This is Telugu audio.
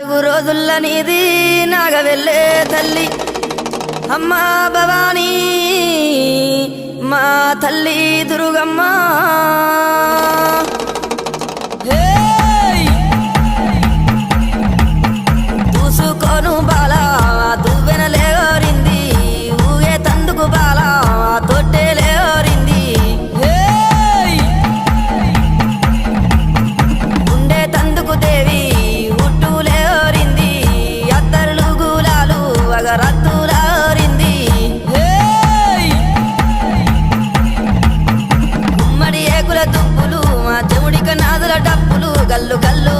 రోజుల్ల నీది నాగవెల్లే తల్లి అమ్మా భవానీ మా తల్లి దుర్గమ్మ చూసుకోను బాలా దువ్వెనలేరింది ఊగే తందుకు బాలా తొట్టెలేరింది ఉండే తందుకు దేవి రత్తులారింది గుమ్మడి ఏకుల దుప్పులు మా చెముడిక నాదుల డప్పులు గల్లు గల్లు